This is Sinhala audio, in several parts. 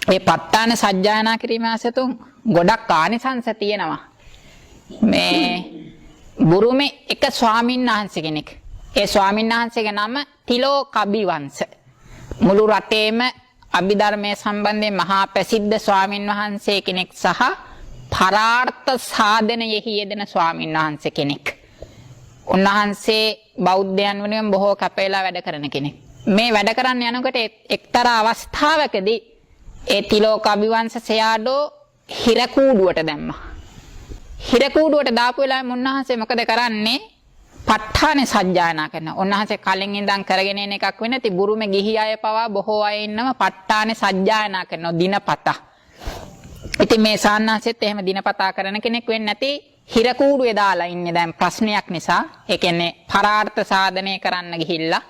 ඒ ප ဋ ාණ සජ්ජායනා කිරීම ඇසතුන් ගොඩක් ආනිසංස තියෙනවා. මේ බුරුමේ එක ස්වාමීන් වහන්සේ කෙනෙක්. ඒ ස්වාමීන් වහන්සේගේ නම තිලෝකබිවංශ. මුළු රටේම අභිධර්මයේ සම්බන්ධයෙන් මහා ප්‍රසිද්ධ ස්වාමීන් වහන්සේ කෙනෙක් සහ පරාර්ථ සාධනයෙහි යෙදෙන ස්වාමීන් වහන්සේ කෙනෙක්. උන්වහන්සේ බෞද්ධයන් වෙනුවෙන් බොහෝ කැපෙලා වැඩ කරන කෙනෙක්. මේ වැඩ කරන්න යනකොට එක්තරා අවස්ථාවකදී ඒ තිලෝකබිවංශ සයාඩෝ හිරකූඩුවට දැම්මා. හිරකූඩුවට දාපු වෙලාවේ උන්වහන්සේ මොකද කරන්නේ? ප ဋ ාණ සජ්ජායනා කරනවා. උන්වහන්සේ කලින් ඉඳන් කරගෙන එන එකක් වෙන්නේ නැති බුරුමේ ගිහි අය පවා බොහෝ අය ඉන්නම ප ဋ ාණ සජ්ජායනා කරනවා දිනපතා. ඉතින් මේ සාන්නාසෙත් එහෙම දිනපතා කරන කෙනෙක් වෙන්නේ නැති හිරකූඩුවේ දාලා ඉන්නේ දැන් ප්‍රශ්නයක් නිසා. ඒ කියන්නේ පරාර්ථ සාධනය කරන්න ගිහිල්ලා.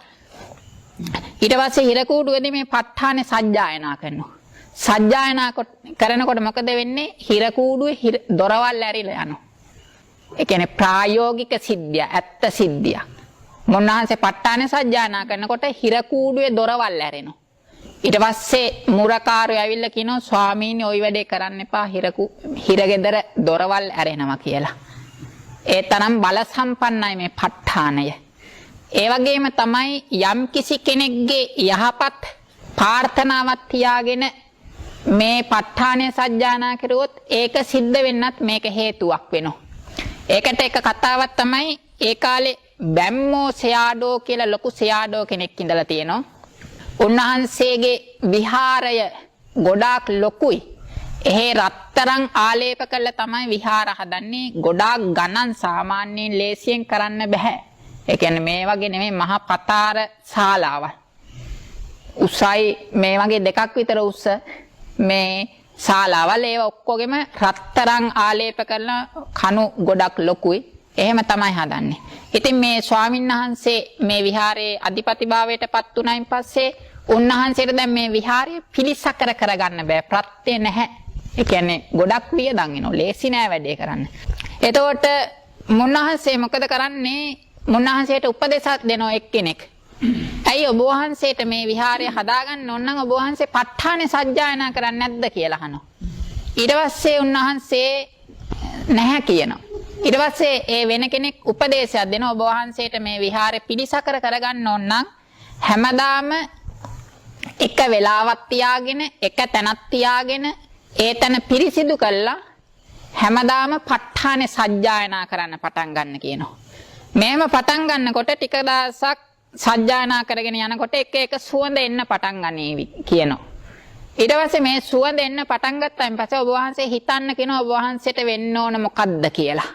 ඊට පස්සේ හිරකූඩුවේදී මේ ප ဋ ාණ සජ්ජායනා කරනවා. සජ්ජායනා කරනකොට මොකද වෙන්නේ? හිරකූඩුවේ දොරවල් ඇරිලා යනවා. ඒ කියන්නේ ප්‍රායෝගික සිද්ධිය, ඇත්ත සිද්ධිය. මොන්නාන්සේ ප ဋ ාණ සජ්ජායනා කරනකොට හිරකූඩුවේ දොරවල් ඇරෙනවා. ඊට පස්සේ මුරකාරයෝ ඇවිල්ලා කියනවා ස්වාමීනි ওই වැඩේ කරන්න එපා හිරගෙදර දොරවල් ඇරෙනවා කියලා. ඒ තරම් බල සම්පන්නයි මේ ප ဋ ාණය. ඒ වගේම තමයි යම් කිසි කෙනෙක්ගේ යහපත් ප්‍රාර්ථනාවක් තියාගෙන මේ ප ဋ ාණය සජ්ජායනා කරුවොත් ඒක සිද්ධ වෙන්නත් මේක හේතුවක් වෙනවා. ඒකට එක කතාවක් තමයි ඒ කාලේ බැම්මෝ සයාඩෝ කියලා ලොකු සයාඩෝ කෙනෙක් ඉඳලා තියෙනවා. උන්වහන්සේගේ විහාරය ගොඩාක් ලොකුයි. එහේ රත්තරන් ආලේප කරලා තමයි විහාර හදන්නේ. ගොඩාක් ගණන් සාමාන්‍යයෙන් ලේසියෙන් කරන්න බෑ. ඒ කියන්නේ මේ වගේ නෙමෙයි මහා පතාර ශාලාවක්. උසයි මේ වගේ දෙකක් විතර උස මේ ශාලාවල් ඒව ඔක්කොගෙම රත්තරන් ආලේප කරලා කණු ගොඩක් ලොකුයි. එහෙම තමයි හදන්නේ. ඉතින් මේ ස්වාමීන් වහන්සේ මේ විහාරයේ අධිපතිභාවයට පත් වුණායින් පස්සේ උන්වහන්සේට දැන් මේ විහාරය පිළිසකර කරගන්න බෑ. ප්‍රත්‍ය නැහැ. ඒ කියන්නේ ගොඩක් වියදම් වෙනවා. ලේසි නෑ වැඩේ කරන්න. එතකොට මුන්නහන්සේ මොකද කරන්නේ? මුන්නහන්සේට උපදේශයක් දෙනවා එක්කෙනෙක්. ඇයි ඔබ වහන්සේට මේ විහාරය හදාගන්න ඕන නම් ඔබ වහන්සේ ප ဋ ාණ සජ්ජායනා කරන්නේ නැද්ද කියලා අහනවා. ඊට පස්සේ උන්වහන්සේ නැහැ කියනවා. ඊට පස්සේ ඒ වෙන කෙනෙක් උපදේශයක් දෙනවා ඔබ වහන්සේට මේ විහාරය පිළිසකර කරගන්න ඕන නම් හැමදාම එක වෙලාවක් තියාගෙන එක තැනක් තියාගෙන ඒ තැන පිරිසිදු කළා හැමදාම ප ဋ ාණ සජ්ජායනා කරන්න පටන් ගන්න කියනවා. මේම පටන් ගන්නකොට ටික දවසක් සජ්ජායනා කරගෙන යනකොට එක එක සුවඳ එන්න පටන් ගන්නේවි කියනවා. ඊට පස්සේ මේ සුවඳ එන්න පටන් ගත්තාන් පස්සේ ඔබ වහන්සේ හිතන්න කියනවා ඔබ වහන්සේට වෙන්න ඕන මොකද්ද කියලා.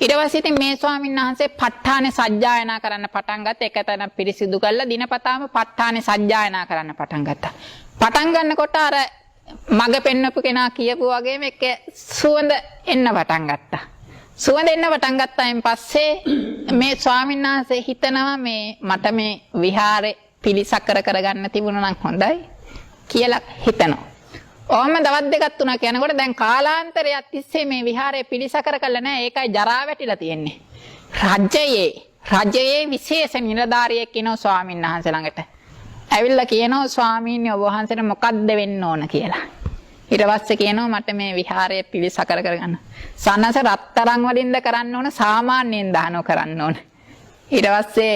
ඊට පස්සේ ඉතින් මේ ස්වාමීන් වහන්සේ ප ဋ ාණ සජ්ජායනා කරන්න පටන් ගත්තා. එක තැන පිරිසිදු කරලා දිනපතාම ප ဋ ාණ සජ්ජායනා කරන්න පටන් ගත්තා. පටන් ගන්නකොට අර මග පෙන්නපු කෙනා කියපු වගේම එක සුවඳ එන්න පටන් ගත්තා. සුවඳ එන්න පටන් ගත්තායින් පස්සේ මේ ස්වාමීන් වහන්සේ හිතනවා මේ මට මේ විහාරේ පිළිසකර කරගන්න තිබුණා නම් හොඳයි කියලා හිතනවා. ඔහම දවස් දෙකක් තුනක් යනකොට දැන් කාලාන්තරයක් තිස්සේ මේ විහාරේ පිළිසකර කළා නෑ. ඒකයි ජරා වැටිලා තියෙන්නේ. රජයේ විශේෂ නිලධාරියෙක් ඉනෝ ස්වාමීන් වහන්සේ ළඟට. ඇවිල්ලා කියනවා ස්වාමීනි ඔබ වහන්සේට මොකද්ද වෙන්න ඕන කියලා. ඊට පස්සේ කියනවා මට මේ විහාරය පිළිසකර කරගන්න. සන්නස රත්තරන් වලින්ද කරන්න ඕන සාමාන්‍යයෙන් දානෝ කරන්න ඕන. ඊට පස්සේ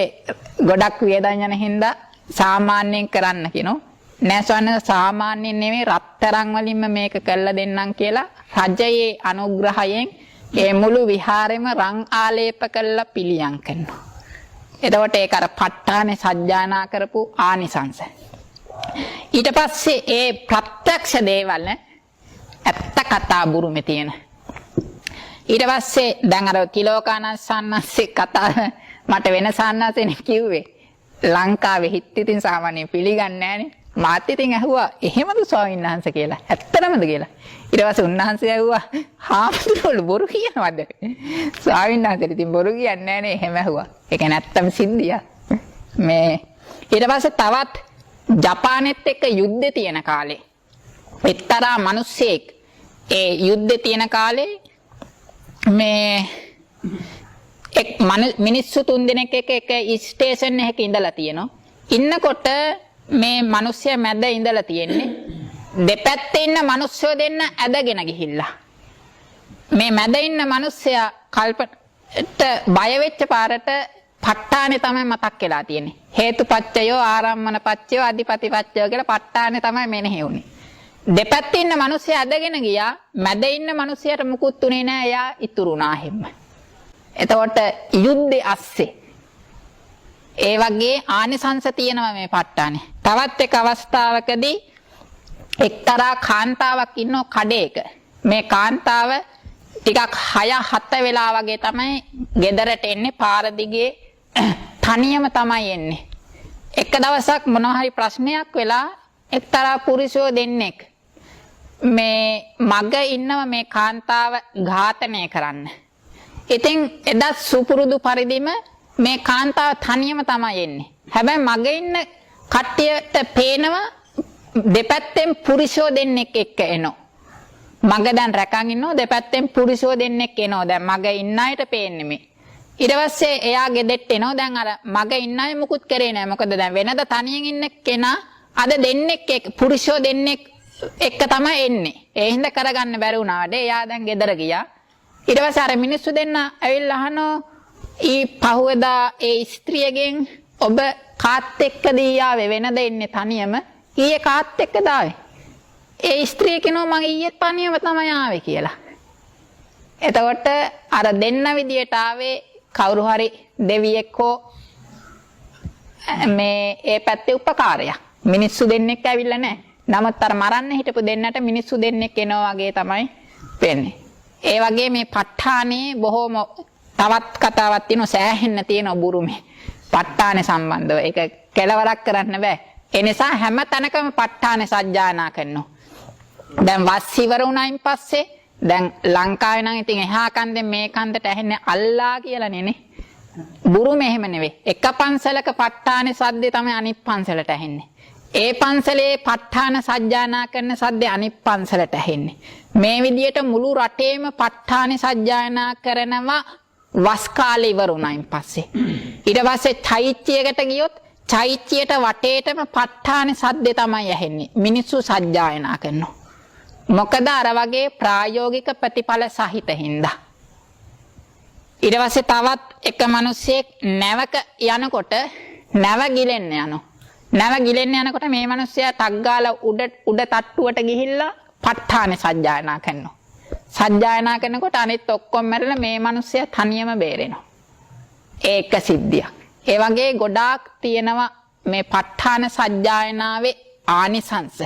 ගොඩක් වියදම් යන හින්දා සාමාන්‍යයෙන් කරන්න කියනවා. නෑ සන්නස සාමාන්‍යයෙන් නෙමෙයි රත්තරන් වලින්ම මේක කළා දෙන්නම් කියලා රජයේ අනුග්‍රහයෙන් ඒ මුළු විහාරෙම රන් ආලේප කළා පිළියම් කරනවා. එතකොට ඒක අර ප ဋ ාණ සජ්ජායනා කරපු ආනිසංස. ඊට පස්සේ ඒ ප්‍රත්‍යක්ෂ දේවල් ඇත්ත කතා බුරුමේ තියෙන. ඊට පස්සේ දැන් අර තිලෝකානන් සන්නස්සේ කතා මට වෙන සන්නස්සේ කිව්වේ ලංකාවේ හිට ඉතින් සාමාන්‍යයෙන් පිළිගන්නේ නැහනේ. මාත් ඉතින් ඇහුවා එහෙමද ස්වාමීන් වහන්සේ කියලා. ඇත්තටමද කියලා. ඊට පස්සේ උන්වහන්සේ ඇහුවා හාමුදුරුවෝ බොරු කියනවද? ස්වාමීන් වහන්සේ ඉතින් බොරු කියන්නේ නැහනේ එහෙම ඇහුවා. ඒක නැත්තම් සිද්ධිය. මේ ඊට පස්සේ තවත් ජපානෙත් එක්ක යුද්ධේ තියෙන කාලේ එක්තරා මිනිස්සෙක් ඒ යුද්ධේ තියෙන කාලේ මේ එක් මිනිස්සු 3 දෙනෙක් එක ස්ටේෂන් එකක ඉඳලා තියෙනවා. ඉන්නකොට මේ මිනිස්සයා මැද ඉඳලා තියෙන්නේ. දෙපැත්තේ ඉන්න මිනිස්සු දෙන්න ඇදගෙන ගිහිල්ලා මේ මැද ඉන්න මිනිස්සයා කල්පට බය වෙච්ච පාරට ප ဋ ාණේ තමයි මතක් වෙලා තියෙන්නේ. හේතුපච්චයෝ ආරම්මන පච්චයෝ අධිපති පච්චයෝ කියලා ප ဋ ාණේ තමයි මෙනෙහි වුනේ. දෙපැත්තේ ඉන්න මිනිස්සයා ඇදගෙන ගියා. මැද ඉන්න මිනිස්සයාට මුකුත් උනේ නෑ. එයා ඉතුරු වුණා හැම. එතකොට යුද්ධේ අස්සේ ඒ වගේ ආනිසංස තියෙනවා මේ ප ဋ ාණේ. තවත් එක අවස්ථාවකදී එක්තරා කාන්තාවක් ඉන්නෝ කඩේක. මේ කාන්තාව ටිකක් 6-7 වෙලා වගේ තමයි ගෙදරට එන්නේ. පාර දිගේ තනියම තමයි එන්නේ. එක දවසක් මොනවා හරි ප්‍රශ්නයක් වෙලා එක්තරා පුරුෂයෝ දෙන්නෙක් මේ මග ඉන්නව මේ කාන්තාව ඝාතනය කරන්න. ඉතින් එදා සුපුරුදු පරිදිම මේ කාන්තාව තනියම තමයි එන්නේ. හැබැයි මග ඉන්න කට්ටියට පේනවා දෙපැත්තෙන් පුරුෂයෝ දෙන්නෙක් එක්ක එනවා. මග දැන් රැකන් ඉන්නෝ දෙපැත්තෙන් පුරුෂයෝ දෙන්නෙක් එනවා. දැන් මග ඉන්න අයට පේන්නේ මේ. ඊට පස්සේ එයා ගෙදෙට්ට එනවා. දැන් අර මග ඉන්න අය මුකුත් කරේ නැහැ. මොකද දැන් වෙනද තනියෙන් ඉන්න කෙනා අද දෙන්නෙක් එක්ක පුරුෂයෝ දෙන්නෙක් එක්ක තමයි එන්නේ. ඒ හින්දා කරගන්න බැරි වුණා වැඩේ. එයා දැන් ගෙදර ගියා. ඊට පස්සේ අර මිනිස්සු දෙන්න ඇවිල්ලා අහනවා ඊ පහුවදා ඒ ස්ත්‍රියගෙන් ඔබ කාත් එක්කද ඊයාවේ වෙනද ඉන්නේ තනියම? ඊයේ කාත් එක්කද ආවේ? ඒ ස්ත්‍රිය කියනවා මම ඊයේ තනියම තමයි ආවේ කියලා. එතකොට අර දෙන්න විදියට ආවේ කවුරු හරි දෙවියෙක් හෝ මේ ඒ පැත්තේ උපකාරයක්. මිනිස්සු දෙන්නෙක් ඇවිල්ලා නැහැ. නමුත් අර මරන්න හිටපු දෙන්නට මිනිස්සු දෙන්නෙක් එනවා වගේ තමයි වෙන්නේ. ඒ වගේ මේ ප ဋ ාණේ බොහොම තවත් කතාවක් තියෙනවා සෑහෙන්න තියෙනවා බුරුමේ. ප ဋ ාණේ සම්බන්ධව ඒක කෙලවරක් කරන්න බෑ. ඒ නිසා හැම තැනකම ප ဋ ාණේ සජ්ජායනා කරනවා. දැන් වස් ඉවර වුණායින් පස්සේ දැන් ලංකාවේ නම් ඉතින් එහා කන්දෙන් මේ කන්දට ඇහෙන්නේ අල්ලා කියලා නේ. බුරුමේ එහෙම නෙවෙයි. එක පන්සලක ප ဋ ාණේ සද්දේ තමයි අනිත් පන්සලට ඇහෙන්නේ. ඒ පන්සලේ ප ဋ ාණ සජ්ජායනා කරන සද්දේ අනිත් පන්සලට ඇහෙන්නේ. මේ විදියට මුළු රටේම ප ဋ ාණේ සජ්ජායනා කරනවා වස් කාලේ ඉවර වුණායින් පස්සේ. ඊට පස්සේ චෛත්‍යයකට ගියොත් චෛත්‍යයට වටේටම ප ဋ ාණේ සද්දේ තමයි ඇහෙන්නේ. මිනිස්සු සජ්ජායනා කරනවා. මොකද අර වගේ ප්‍රායෝගික ප්‍රතිඵල සහිත හින්දා. ඊට පස්සේ තවත් එක මිනිහෙක් නැවක යනකොට නැව ගිලෙන්න යනවා. නැව ගිලෙන්න යනකොට මේ මිනිහයා ටක් ගාලා උඩ තට්ටුවට ගිහිල්ලා ප ဋ ාණේ සජ්ජායනා කරනවා. සජ්ජායනා කරනකොට අනිත් ඔක්කොම මැරෙලා මේ මිනිහයා තනියම බේරෙනවා. ඒක සිද්ධියක්. ඒ වගේ ගොඩාක් තියෙනවා මේ ප ဋ ාණ සජ්ජායනාවේ ආනිසංස.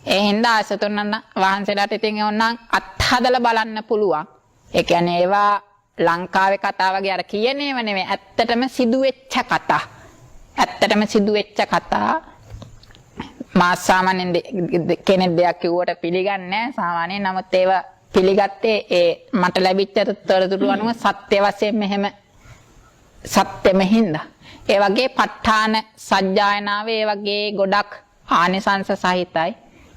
ඒ හින්දා ආසතුන්න්න වහන්සේලාට ඉතින් ඕනනම් අත්හදලා බලන්න පුළුවන්. ඒ කියන්නේ ඒවා ලංකාවේ කතා වගේ අර කියන්නේව නෙමෙයි. ඇත්තටම සිදුවෙච්ච කතා. ඇත්තටම සිදුවෙච්ච කතා. මා සාමාන්‍යයෙන් කෙනෙක් දෙයක් කිව්වට පිළිගන්නේ නැහැ. සාමාන්‍යයෙන් නමුත් ඒවා පිළිගත්තේ ඒ මට ලැබිච්ච තොරතුරු අනුව සත්‍ය වශයෙන් මෙහෙම සත්‍යෙම හින්දා. ඒ වගේ ප ဋ ාණ සජ්ජායනාවේ ඒ වගේ ගොඩක් ආනිසංස සහිතයි.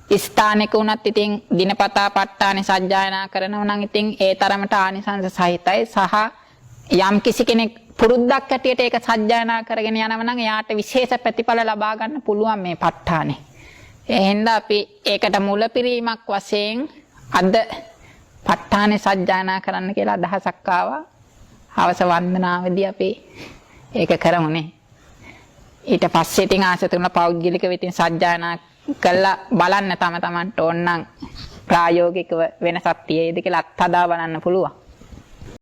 ස්ථානික වුණත් ඉතින් දිනපතා ප ဋ ාණේ සජ්ජායනා කරනවා නම් ඉතින් ඒ තරමට ආනිසංස සහිතයි. සහ යම් කිසි කෙනෙක් පුරුද්දක් ඇටියට ඒක සජ්ජායනා කරගෙන යනවා නම් එයාට විශේෂ ප්‍රතිඵල ලබා ගන්න පුළුවන් මේ ප ဋ ාණේ. ඒ හින්දා අපි ඒකට මුලපිරීමක් වශයෙන් අද ප ဋ ාණේ සජ්ජායනා කරන්න කියලා අදහසක් ආවා. හවස වන්දනාවේදී අපි ඒක කරමුනේ. ඊට පස්සේ ඉතින් ආසතුන පෞද්ගලිකව ඉතින් සජ්ජායනා කළා බලන්න තම තමන්ට ඕනනම් ප්‍රායෝගිකව වෙනසක් තියෙයිද කියලා අත්හදා බලන්න පුළුවන්.